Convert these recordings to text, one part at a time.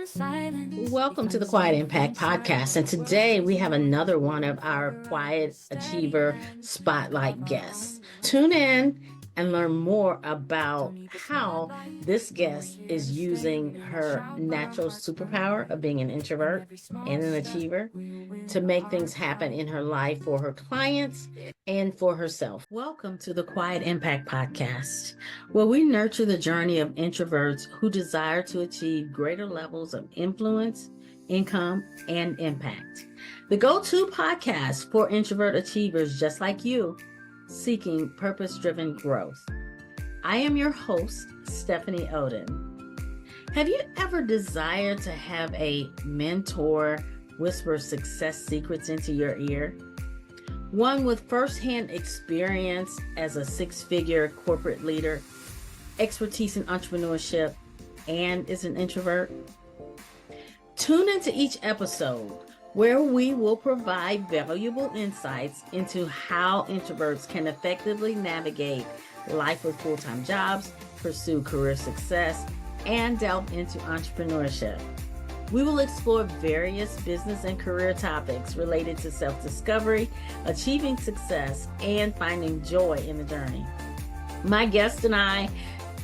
Welcome to the Quiet Impact Podcast. And today we have another one of our Quiet Achiever Spotlight guests. Tune in and learn more about how this guest is using her natural superpower of being an introvert and an achiever to make things happen in her life for her clients and for herself. Welcome to the Quiet Impact Podcast, where we nurture the journey of introverts who desire to achieve greater levels of influence, income, and impact. The go-to podcast for introvert achievers just like you, seeking purpose-driven growth. I am your host, Stephanie Oden. Have you ever desired to have a mentor whisper success secrets into your ear? One with firsthand experience as a six-figure corporate leader, expertise in entrepreneurship, and is an introvert? Tune into each episode where we will provide valuable insights into how introverts can effectively navigate life with full-time jobs, pursue career success, and delve into entrepreneurship. We will explore various business and career topics related to self-discovery, achieving success, and finding joy in the journey. My guest and I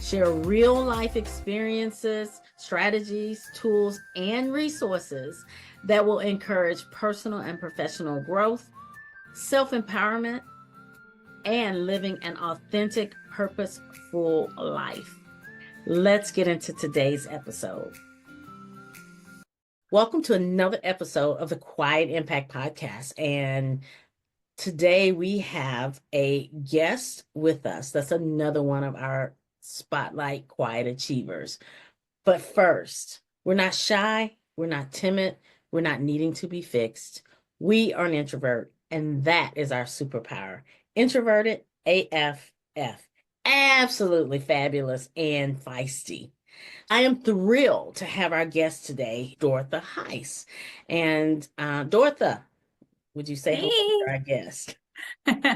share real-life experiences, strategies, tools, and resources that will encourage personal and professional growth, self-empowerment, and living an authentic, purposeful life. Let's get into today's episode. Welcome to another episode of the Quiet Impact Podcast. And today we have a guest with us. That's another one of our Spotlight Quiet Achievers. But first, we're not shy, we're not timid, we're not needing to be fixed. We are an introvert, and that is our superpower. Introverted AFF. Absolutely fabulous and feisty. I am thrilled to have our guest today, Dortha Hise. And Dortha, would you say hello to our guest?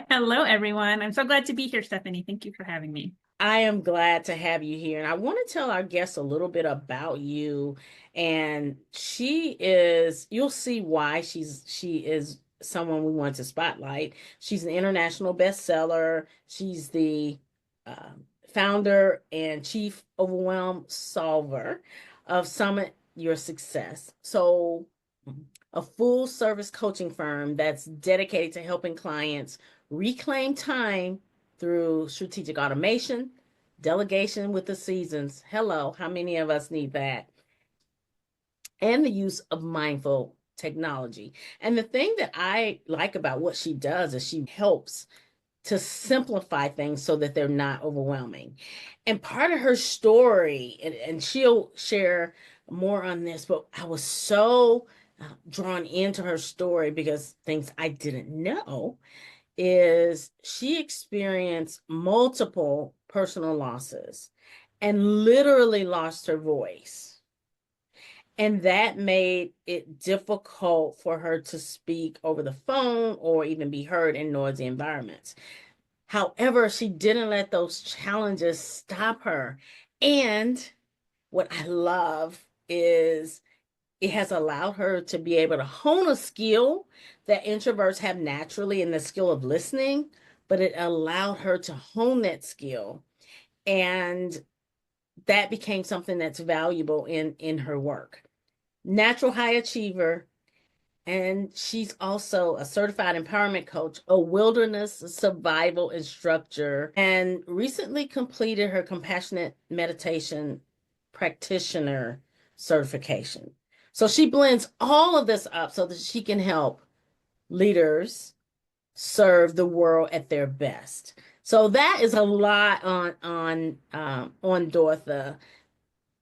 Hello, everyone. I'm so glad to be here, Stephanie. Thank you for having me. I am glad to have you here. And I want to tell our guests a little bit about you. And you'll see why she is someone we want to spotlight. She's an international bestseller. She's the founder and chief overwhelm solver of Summit Your Success. So a full service coaching firm that's dedicated to helping clients reclaim time through strategic automation, delegation with the seasons. Hello, how many of us need that? And the use of mindful technology. And the thing that I like about what she does is she helps to simplify things so that they're not overwhelming. And part of her story, and she'll share more on this, but I was so drawn into her story because things I didn't know is she experienced multiple personal losses and literally lost her voice. And that made it difficult for her to speak over the phone or even be heard in noisy environments. However, she didn't let those challenges stop her. And what I love is it has allowed her to be able to hone a skill that introverts have naturally in the skill of listening, but it allowed her to hone that skill. And that became something that's valuable in her work. Natural high achiever, and she's also a certified empowerment coach, a wilderness survival instructor, and recently completed her Compassionate Mediation Practitioner certification. So she blends all of this up so that she can help leaders serve the world at their best. So that is a lot on Dortha.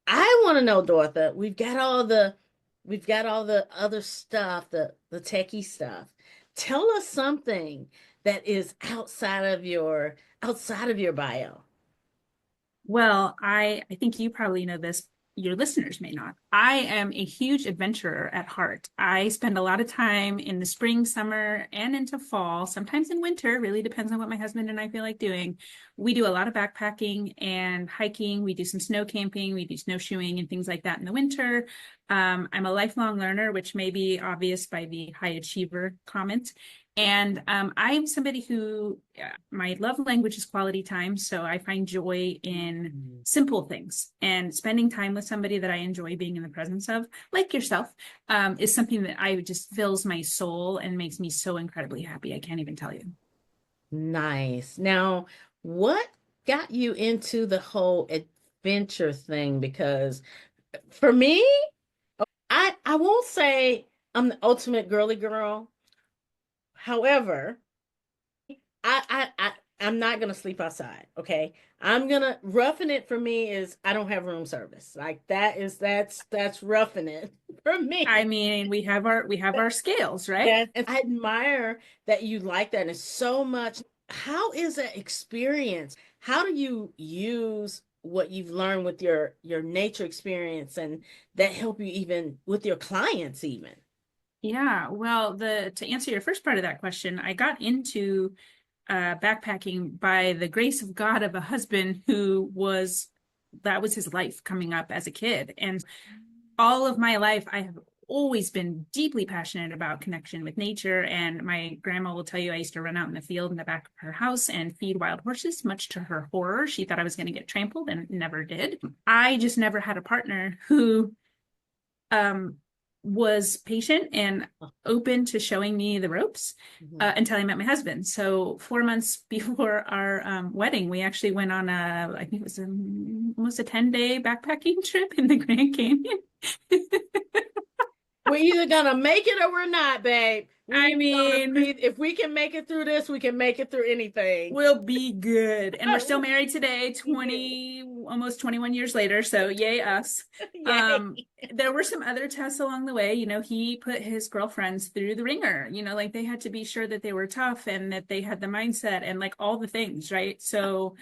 I want to know, Dortha, we've got all the other stuff, the techie stuff. Tell us something that is outside of your bio. Well, I think you probably know this, your listeners may not. I am a huge adventurer at heart. I spend a lot of time in the spring, summer, and into fall, sometimes in winter, really depends on what my husband and I feel like doing. We do a lot of backpacking and hiking. We do some snow camping, we do snowshoeing and things like that in the winter. I'm a lifelong learner, which may be obvious by the high achiever comment. And I'm somebody who, my love language is quality time. So I find joy in Mhm. simple things, and spending time with somebody that I enjoy being in the presence of, like yourself, is something that I just fills my soul and makes me so incredibly happy. I can't even tell you. Nice. Now, what got you into the whole adventure thing? Because for me, I won't say I'm the ultimate girly girl. However, I'm not gonna sleep outside. Okay, I'm gonna roughing it for me is I don't have room service. Like that's roughing it for I me. mean, we have our scales, right? Yes, and I admire that you like that and so much. How is that experience? How do you use what you've learned with your nature experience and that help you even with your clients even? Yeah, well, the to answer your first part of that question, I got into backpacking by the grace of God of a husband who was that was his life coming up as a kid. And all of my life, I have always been deeply passionate about connection with nature. And my grandma will tell you I used to run out in the field in the back of her house and feed wild horses, much to her horror. She thought I was going to get trampled and never did. I just never had a partner who um, was patient and open to showing me the ropes Mhm. until I met my husband. So 4 months before our wedding, we actually went on I think it was almost a 10-day backpacking trip in the Grand Canyon. We're either gonna make it or we're not, babe. I mean, If we can make it through this, we can make it through anything. we'll be good. And we're still We'll married today, be good. 20, almost 21 years later. So yay us. Um, Yay. there were some other tests along the way. You know, he put his girlfriends through the ringer, like they had to be sure that they were tough and that they had the mindset and like all the things, right? So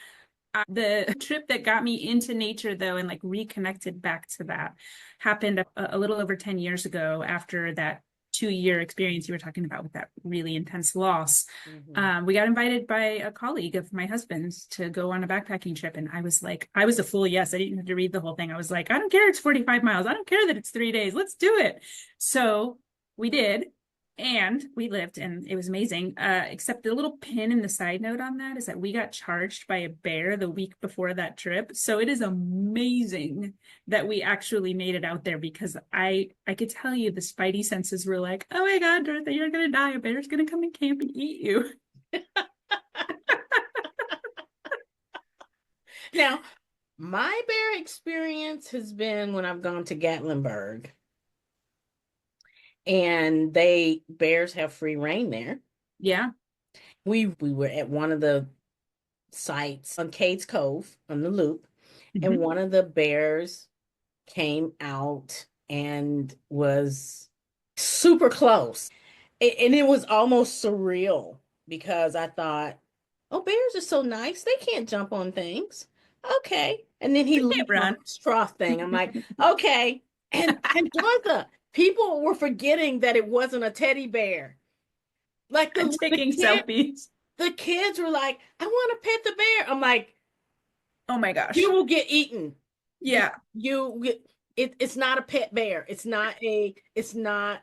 the trip that got me into nature, though, and like reconnected back to that happened a little over 10 years ago after that 2-year experience you were talking about with that really intense loss. Mhm. We got invited by a colleague of my husband's to go on a backpacking trip. And I was like, I was a full yes. I didn't have to read the whole thing. I was like, I don't care. It's 45 miles. I don't care that it's 3 days. Let's do it. So we did. And we lived, and it was amazing. Except the little pin in the side note on that is that we got charged by a bear the week before that trip. So it is amazing that we actually made it out there, because I could tell you the spidey senses were like, oh my God, Dorothy, you're gonna die. A bear's gonna come and camp and eat you. Now, my bear experience has been when I've gone to Gatlinburg, and they bears have free reign there. Yeah. We were at one of the sites on Cades Cove on the loop, and Mhm. one of the bears came out and was super close. And it was almost surreal because I thought, oh, bears are so nice. They can't jump on things. Okay. And then he They can't leaped on run. this trough thing. I'm like, okay. And Dortha, people were forgetting that it wasn't a teddy bear. Like And taking selfies. the kids were like, I want to pet the bear. I'm like, Oh my you gosh. will get eaten. You Yeah, it's not a pet bear. It's not a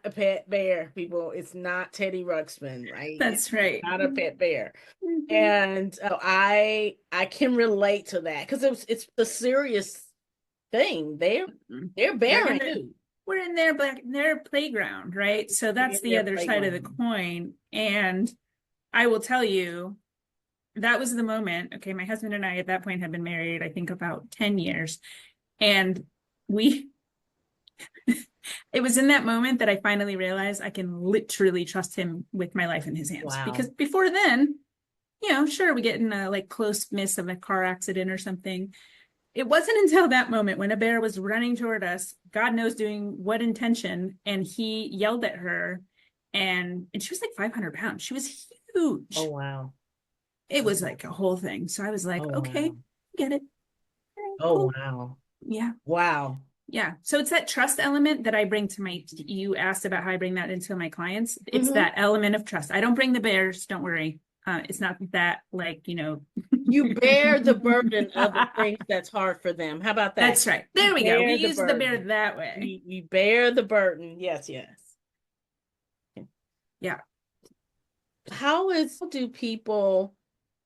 pet bear, people. It's not Teddy Ruxpin, right? It's that's right. not a pet bear. Mhm. And I can relate to that because it's a serious thing. They're They're bearing gonna you. we're in their playground, right? So that's In the their other side of the playground. coin. And I will tell you, that was the moment. Okay, my husband and I at that point had been married, I think about 10 years. And we it was in that moment that I finally realized I can literally trust him with my life in his hands. Because Wow. before then, sure, we get in a like close miss of a car accident or something. It wasn't until that moment when a bear was running toward us, God knows doing what intention, and he yelled at her, and she was like 500 pounds. She was Oh huge. wow. It Oh was wow. like a whole thing. So I was like, Oh okay, wow. get it. All right, Oh cool. wow. Yeah. Wow. Yeah. So it's that trust element that I bring to my, you asked about how I bring that into my clients. It's Hmm. that element of trust. I don't bring the bears, don't worry. It's not that like, You bear the burden of the things that's hard for them. How about that? that's right. You There we go. We bear the use the bear burden. that way. We bear the burden. Yes, yes. Yeah. How do people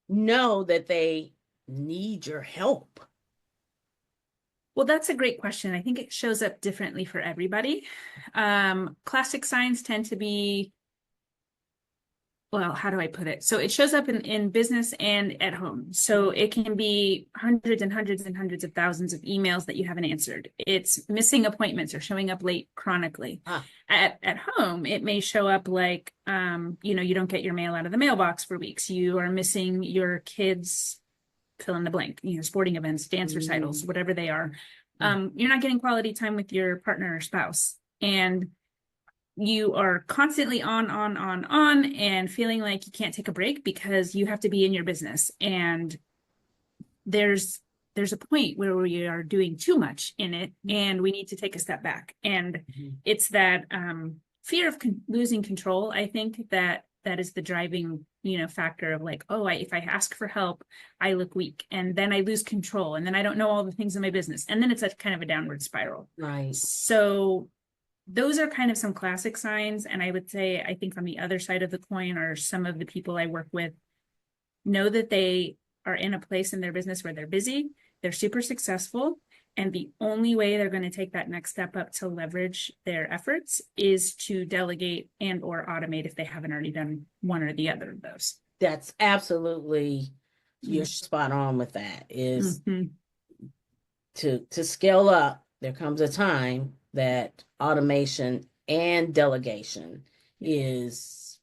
know that they need your help? Well, that's a great question. I think it shows up differently for everybody. Classic signs tend to be, well, how do I put it? So it shows up in business and at home. So Mhm. it can be hundreds and hundreds and hundreds of thousands of emails that you haven't answered. It's missing appointments or showing up late chronically. Ah, At home, it may show up like you don't get your mail out of the mailbox for weeks. You are missing your kids fill in the blank, sporting events, dance recitals, mm, whatever they are. mm. You're not getting quality time with your partner or spouse. And you are constantly on, and feeling like you can't take a break because you have to be in your business. And there's there's a point where we are doing too much in it and we need to take a step back. And Mhm. it's that fear of losing control. I think that is the driving factor of like, oh, if I ask for help, I look weak and then I lose control and then I don't know all the things in my business and then it's a kind of a downward spiral. Right. So those are kind of some classic signs. And I would say, I think on the other side of the coin are some of the people I work with know that they are in a place in their business where they're busy, they're super successful, and the only way they're going to take that next step up to leverage their efforts is to delegate and or automate if they haven't already done one or the other of those. That's absolutely, you're Mm-hmm. spot on with that, is Mm-hmm. to scale up, there comes a time that automation and delegation Yeah. is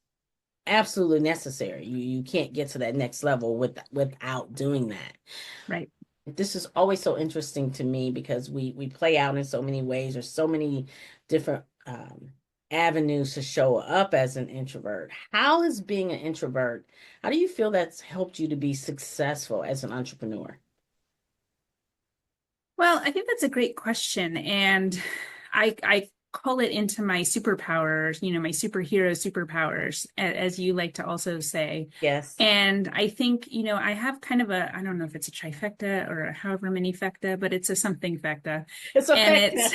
absolutely necessary. You can't get to that next level without doing that. Right. This is always so interesting to me because we play out in so many ways. There's so many different avenues to show up as an introvert. How is being an introvert? How do you feel that's helped you to be successful as an entrepreneur? Well, I think that's a great question. And I call it into my superpowers, my superhero superpowers, as you like to also say. Yes, And I think, I have kind of I don't know if it's a trifecta or a however many fecta, but it's a something fecta. it's a And fact.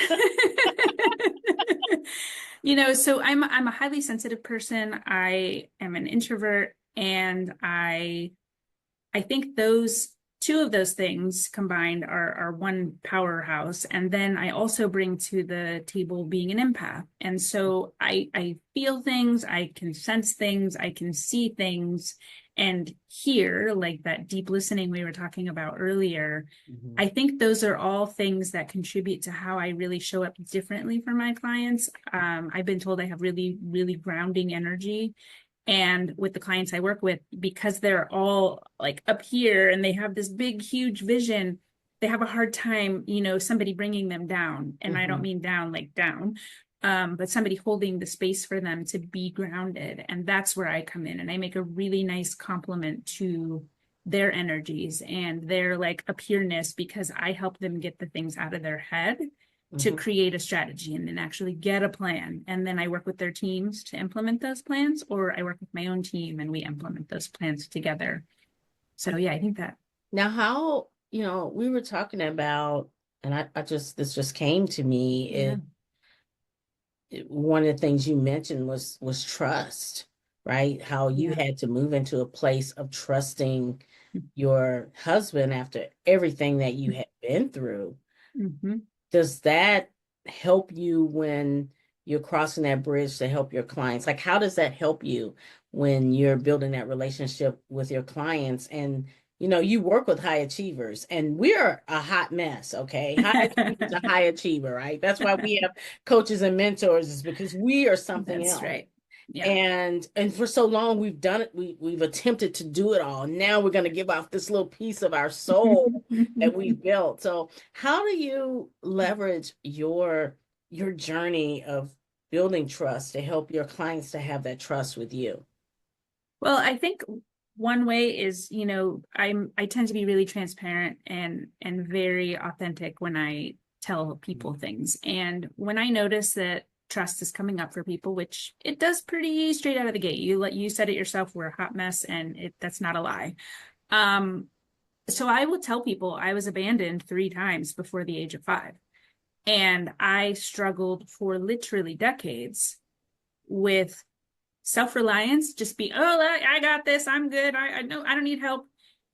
it's, so I'm a highly sensitive person. I am an introvert and I think those two of those things combined are one powerhouse. And then I also bring to the table being an empath. And so I feel things, I can sense things, I can see things and hear like that deep listening we were talking about earlier. Mhm. I think those are all things that contribute to how I really show up differently for my clients. I've been told I have really, really grounding energy. And with the clients I work with, because they're all like up here and they have this big, huge vision, they have a hard time, somebody bringing them down. And I don't Mhm. mean down like down, but somebody holding the space for them to be grounded. And that's where I come in and I make a really nice compliment to their energies and their like appearness because I help them get the things out of their head to Mhm. create a strategy and then actually get a plan. And then I work with their teams to implement those plans, or I work with my own team and we implement those plans together. So yeah, I think that. Now, how, we were talking about, and this just came to me, Yeah. one of the things you mentioned was trust, right? How you Yeah. had to move into a place of trusting your husband after everything that you had been through. Mm-hmm. Does that help you when you're crossing that bridge to help your clients? Like, how does that help you when you're building that relationship with your clients? And, you work with high achievers, and we're a hot mess, okay? High achiever's a high achiever, right? That's why we have coaches and mentors, is because we are something That's else. right. Yeah. And for so long we've done it, we've attempted to do it all. Now we're going to give off this little piece of our soul that we've built. So how do you leverage your journey of building trust to help your clients to have that trust with you? Well, I think one way is, I tend to be really transparent and very authentic when I tell people things. And when I notice that trust is coming up for people, which it does pretty straight out of the gate, you said it yourself, we're a hot mess, and that's not a lie. So I will tell people I was abandoned 3 times before the age of 5. And I struggled for literally decades with self-reliance, just be, oh, I got this, I'm good, I know I don't need help,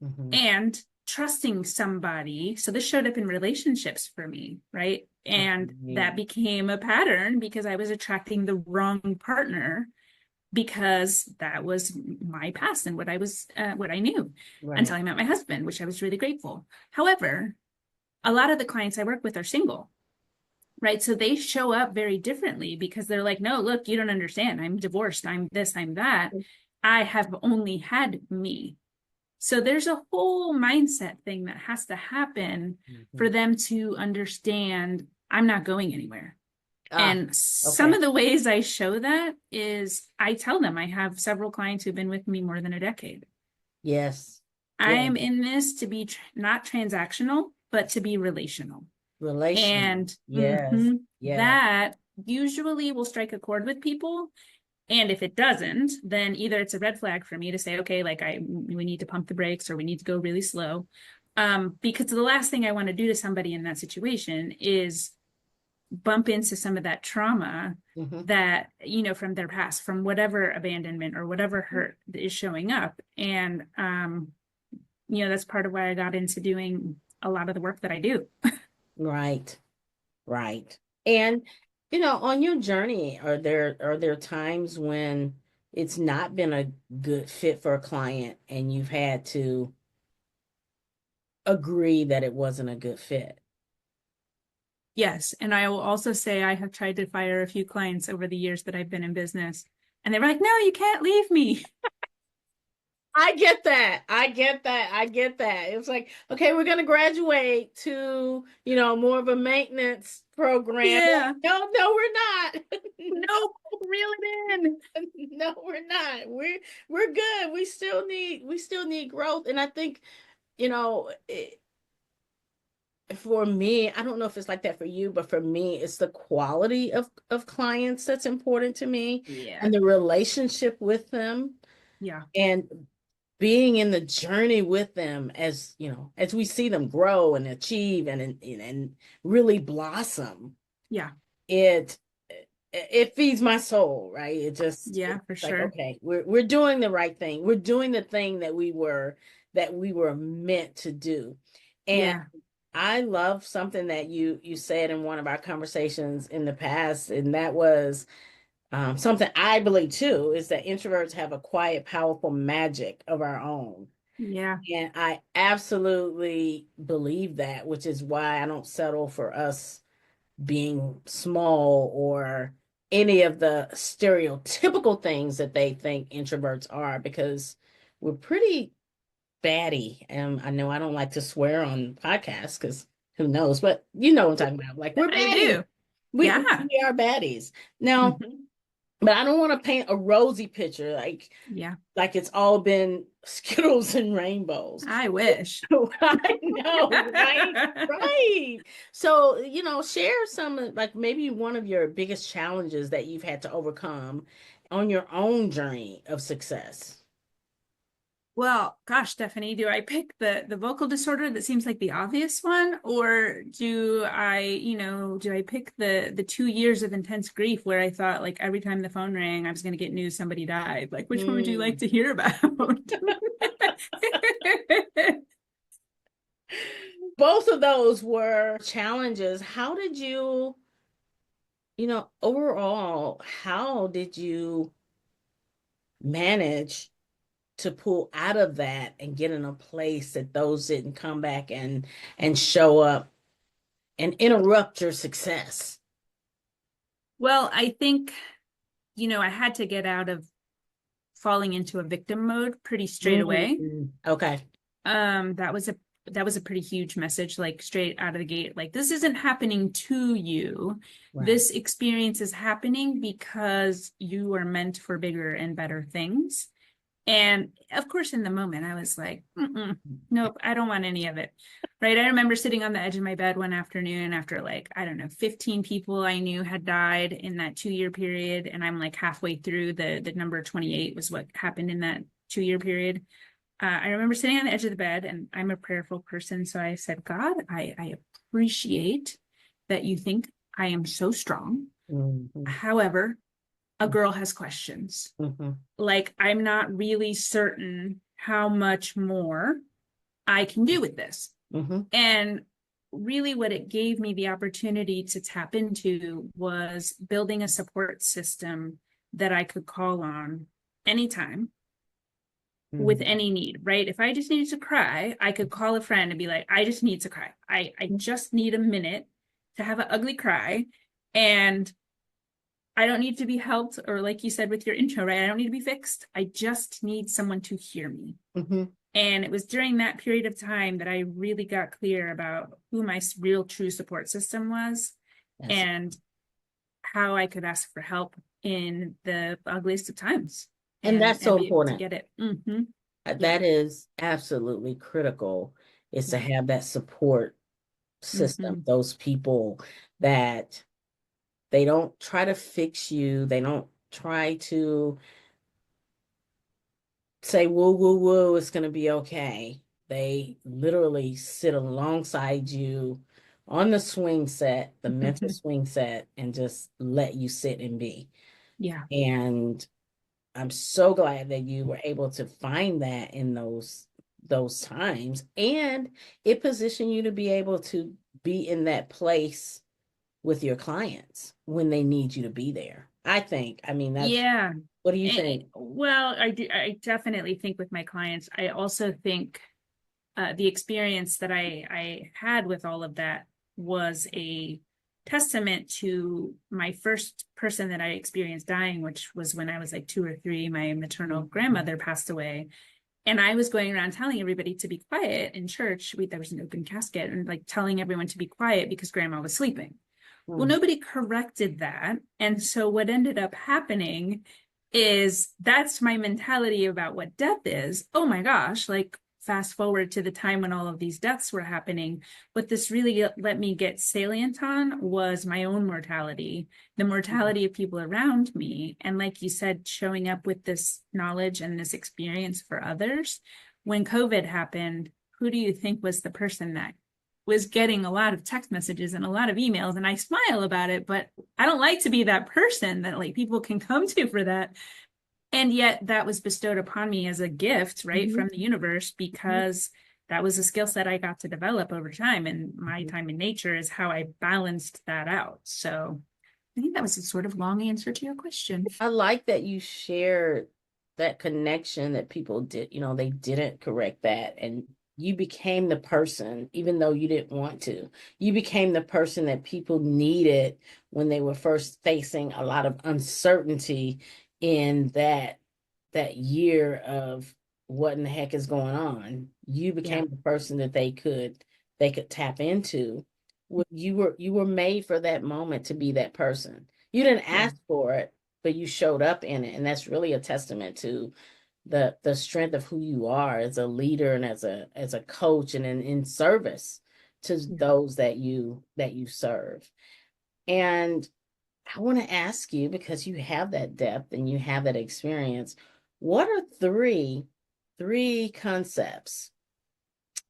Mm-hmm. and trusting somebody. So this showed up in relationships for me, right? And Okay. that became a pattern because I was attracting the wrong partner because that was my past and what I knew Right. until I met my husband, which I was really grateful. However, a lot of the clients I work with are single, right? So they show up very differently because they're like, no, look, you don't understand. I'm divorced. I'm this, I'm that. I have only had me. So there's a whole mindset thing that has to happen for Mm-hmm. them to understand I'm not going anywhere. Ah, And some okay. of the ways I show that is I tell them I have several clients who've been with me more than a decade. Yes. I'm Yes. in this to be not transactional, but to be relational. Relational. And Yes. Yes. that usually will strike a chord with people. And if it doesn't, then either it's a red flag for me to say, okay, like we need to pump the brakes or we need to go really slow. Because the last thing I want to do to somebody in that situation is bump into some of that trauma Mm-hmm. that, from their past, from whatever abandonment or whatever hurt is showing up. And, that's part of why I got into doing a lot of the work that I do. Right. Right. And on your journey, are there times when it's not been a good fit for a client and you've had to agree that it wasn't a good fit? Yes. And I will also say I have tried to fire a few clients over the years that I've been in business. And they were like, no, you can't leave me. I get that. I get that. I get that. It's like, okay, we're going to graduate to, more of a maintenance program. Yeah. No, no, we're not. Nope. Reel it in. No, we're not. We're good. We still need growth. And I think, for me, I don't know if it's like that for you, but for me, it's the quality of clients that's important to me Yeah. and the relationship with them Yeah. and being in the journey with them as we see them grow and achieve and really blossom. Yeah. It feeds my soul, right? Yeah, It's for like, sure. okay, we're doing the right thing. We're doing the thing that we were meant to do. And Yeah. I love something that you said in one of our conversations in the past, and that was something I believe too, is that introverts have a quiet, powerful magic of our own. Yeah. And I absolutely believe that, which is why I don't settle for us being small or any of the stereotypical things that they think introverts are, because we're pretty batty. And I know I don't like to swear on podcasts because who knows, but you know what I'm talking about. Like, we're I baddies. do. We, Yeah. we are baddies. Now, Mhm. but I don't want to paint a rosy picture Yeah. like it's all been Skittles and rainbows. I wish. I know, right? Right. So, share some, like maybe one of your biggest challenges that you've had to overcome on your own journey of success. Well, gosh, Stephanie, do I pick the vocal disorder that seems like the obvious one, or do I pick the 2 years of intense grief where I thought like every time the phone rang, I was going to get news somebody died? Like, which one would you like Mm. to hear about? Both of those were challenges. Overall, how did you manage to pull out of that and get in a place that those didn't come back and show up and interrupt your success? Well, I think, I had to get out of falling into a victim mode pretty straight away. Okay. That was a pretty huge message, like straight out of the gate. Like, this isn't happening to you. Right. This experience is happening because you are meant for bigger and better things. And of course, in the moment, I was like, nope, I don't want any of it. Right. I remember sitting on the edge of my bed one afternoon after, like, I don't know, 15 people I knew had died in that 2 year period. And I'm like halfway through the number 28 was what happened in that 2 year period. I remember sitting on the edge of the bed, and I'm a prayerful person. So I said, God, I appreciate that you think I am so strong. Mm-hmm. However, a girl has questions. Mm-hmm. Like, I'm not really certain how much more I can do with this. Mm-hmm. And really, what it gave me the opportunity to tap into was building a support system that I could call on anytime with Mm-hmm. any need, right? If I just needed to cry, I could call a friend and be like, I just need to cry. I just need a minute to have an ugly cry. And I don't need to be helped, or like you said with your intro, right? I don't need to be fixed. I just need someone to hear me. Mm-hmm. And it was during that period of time that I really got clear about who my real true support system was That's and how I could ask for help in the ugliest of times and that's and so be able to important. get it. Mm-hmm. Yeah. That is absolutely critical, is to Yeah. have that support system, Mm-hmm. those people that they don't try to fix you, they don't try to say woo woo woo, it's going to be okay. They literally sit alongside you on the swing set, the mental swing set, and just let you sit and be. Yeah. And I'm so glad that you were able to find that in those times, and it positioned you to be able to be in that place with your clients when they need you to be there. I think. I mean, that's, Yeah. what do you think? Well, I definitely think with my clients, I also think the experience that I had with all of that was a testament to my first person that I experienced dying, which was when I was like 2 or 3. My maternal grandmother passed away. And I was going around telling everybody to be quiet in church. There was an open casket, and like telling everyone to be quiet because grandma was sleeping. Well, Mm, nobody corrected that. And so what ended up happening is that's my mentality about what death is. Oh my gosh, like fast forward to the time when all of these deaths were happening. What this really let me get salient on was my own mortality, the mortality of people around me. And like you said, showing up with this knowledge and this experience for others. When COVID happened, who do you think was the person that was getting a lot of text messages and a lot of emails, and I smile about it, but I don't like to be that person that like people can come to for that. And yet that was bestowed upon me as a gift, right, mhm, from the universe, mhm, because that was a skill set I got to develop over time. And my mhm. time in nature is how I balanced that out. So I think that was a sort of long answer to your question. I like that you shared that connection that people did, they didn't correct that. And you became the person, even though you didn't want to. You became the person that people needed when they were first facing a lot of uncertainty in that year of what in the heck is going on. You Yeah. became the person that they could tap into. You were made for that moment to be that person. You didn't Yeah. ask for it, but you showed up in it, and that's really a testament to the strength of who you are as a leader and as a coach, and in service to Yeah. those that you serve. And I want to ask you, because you have that depth and you have that experience, what are three concepts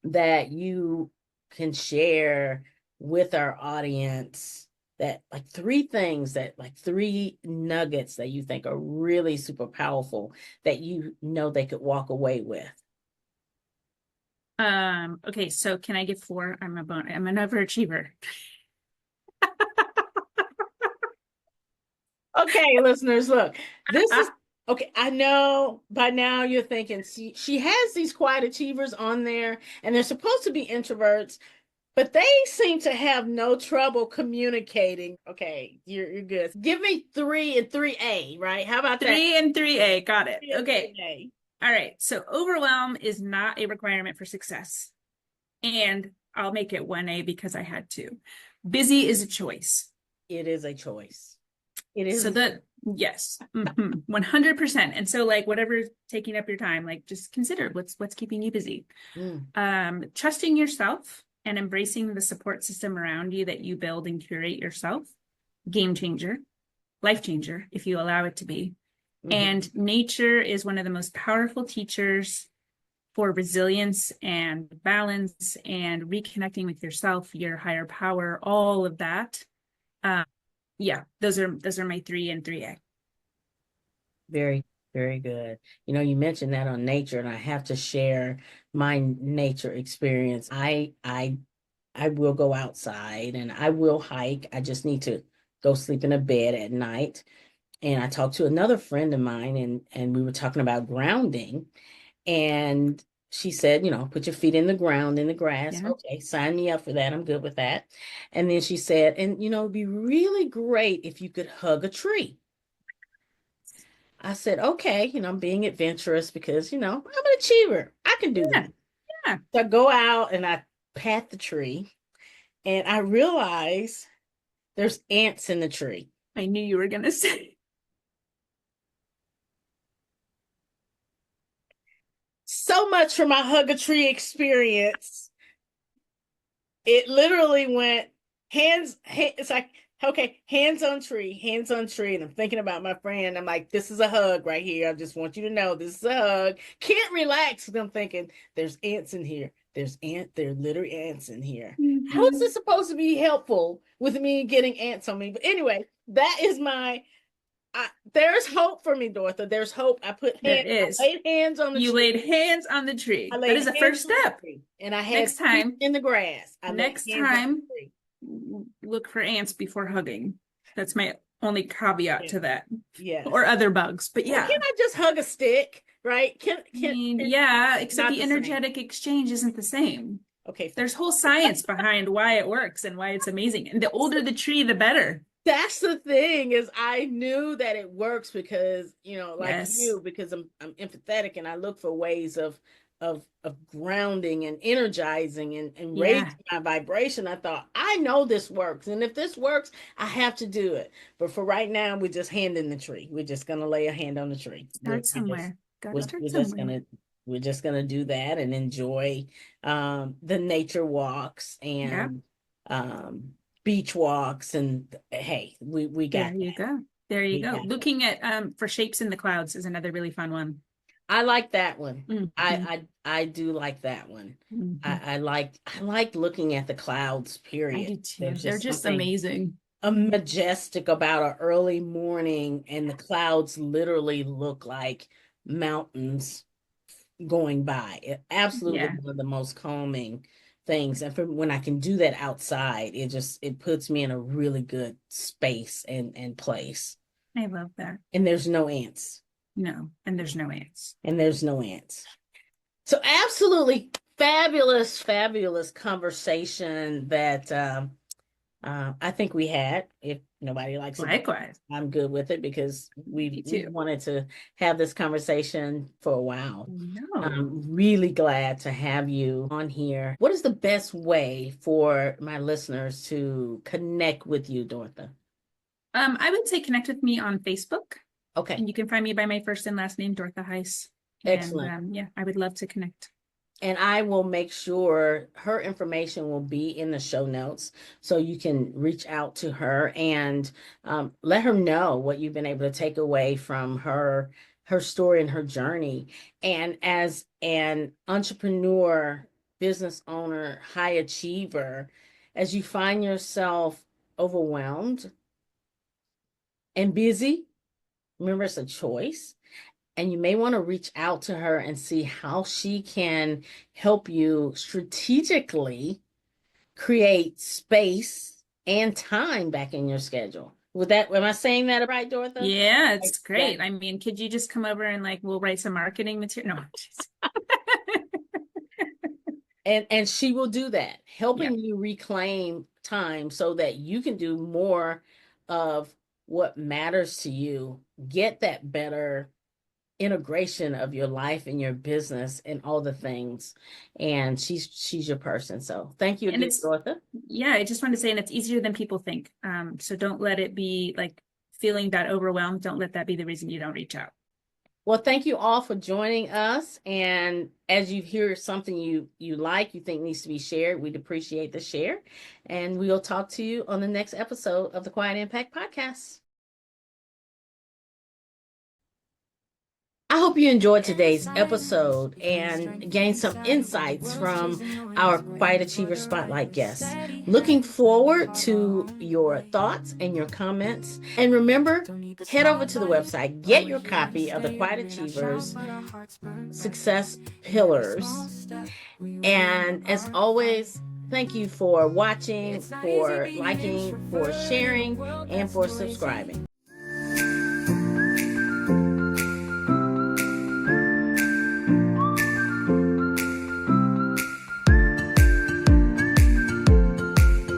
that you can share with our audience, that like three things, that like three nuggets that you think are really super powerful, that they could walk away with? Okay, so can I give 4? I'm an overachiever. Okay, listeners, look, this is okay. I know by now you're thinking, she has these quiet achievers on there, and they're supposed to be introverts, but they seem to have no trouble communicating. Okay, you're good. Give me 3 and 3A, right? How about that? 3 and 3A. Got it. 3 and Okay. 3A. All right. So overwhelm is not a requirement for success. And I'll make it 1A because I had to. Busy is a choice. It is a choice. It So is. Yes. 100%. And so like whatever's taking up your time, like just consider what's keeping you busy. Mm, Trusting yourself and embracing the support system around you that you build and curate yourself. Game changer, life changer, if you allow it to be. mhm. And nature is one of the most powerful teachers for resilience and balance and reconnecting with yourself, your higher power, all of that. Um, yeah, those are my 3 and 3A. Very, very good. You mentioned that on nature, and I have to share my nature experience. I will go outside and I will hike. I just need to go sleep in a bed at night. And I talked to another friend of mine, and we were talking about grounding. And she said, put your feet in the ground, in the grass. Yeah. Okay, sign me up for that. I'm good with that. And then she said, and it'd be really great if you could hug a tree. I said, okay, I'm being adventurous because, I'm an achiever. I can do Yeah. this. Yeah. So I go out and I pat the tree, and I realize there's ants in the tree. I knew you were gonna say. So much for my hug a tree experience. It literally went it's like, okay, hands on tree. And I'm thinking about my friend. I'm like, this is a hug right here. I just want you to know this is a hug. Can't relax because I'm thinking there's ants in here. There are literally ants in here. How is this Mhm. supposed to be helpful with me getting ants on me? But anyway, that is there's hope for me, Dortha. There's hope. There I is. laid hands on the You tree. laid hands on the I tree. That laid is the hands first on the step. tree, and I had Next feet time, in the grass. I laid next hands on the time, tree. look for ants before hugging. That's my only caveat Yeah. to that. Or Yes. other bugs. But Well, can yeah. I just hug a stick? Right? I mean, yeah, except Not the the same. energetic exchange isn't the same. Okay, fine. There's whole science behind why it works and why it's amazing. And the older the tree, the better. That's the thing is I knew that it works because, like Yes. you, because I'm empathetic and I look for ways of grounding and energizing and Yeah, raising my vibration. I thought, I know this works. And if this works, I have to do it. But for right now, we're just hand in the tree. We're just gonna lay a hand on the tree. start somewhere. Gotta We're, start we're just somewhere. gonna we're just gonna do that and enjoy the nature walks Yeah, and um beach walks, and hey, we got there you that. go. There you We go. got that. Looking at for shapes in the clouds is another really fun one. I like that one. Hmm. I do like that one. Hmm. I like looking at the clouds, I period. do too. There's They're just just something amazing. a majestic about an early morning, and the clouds literally look like mountains going by. Absolutely Yeah, one of the most calming things. And for when I can do that outside, it puts me in a really good space and place. I love that. And there's no ants. No, and there's no ants. And there's no ants. So absolutely fabulous, fabulous conversation that I think we had. If nobody likes it, Likewise. I'm good with it because Me we too. wanted to have this conversation for a while. No. I'm really glad to have you on here. What is the best way for my listeners to connect with you, Dortha? I would say connect with me on Facebook, Okay, and you can find me by my first and last name, Dortha Hise. And excellent. yeah, I would love to connect. And I will make sure her information will be in the show notes so you can reach out to her and let her know what you've been able to take away from her story and her journey. And as an entrepreneur, business owner, high achiever, as you find yourself overwhelmed and busy, remember it's a choice. And you may want to reach out to her and see how she can help you strategically create space and time back in your schedule. Am I saying that right, Dortha? Yeah, Like it's that, great. I mean, could you just come over and like we'll write some marketing material? No, and she will do that, yeah. helping you reclaim time so that you can do more of what matters to you, get that better integration of your life and your business and all the things. And she's your person. So thank you And again, it's Dorotha. yeah, I just wanted to say, and it's easier than people think. So don't let it be like feeling that overwhelmed, don't let that be the reason you don't reach out. Well, thank you all for joining us. And as you hear something you like, you think needs to be shared, we'd appreciate the share. And we'll talk to you on the next episode of the Quiet Impact Podcast. I hope you enjoyed today's episode and gained some insights from our Quiet Achiever Spotlight guests. Looking forward to your thoughts and your comments. And remember, head over to the website, get your copy of the Quiet Achievers Success Pillars. And as always, thank you for watching, for liking, for sharing, and for subscribing.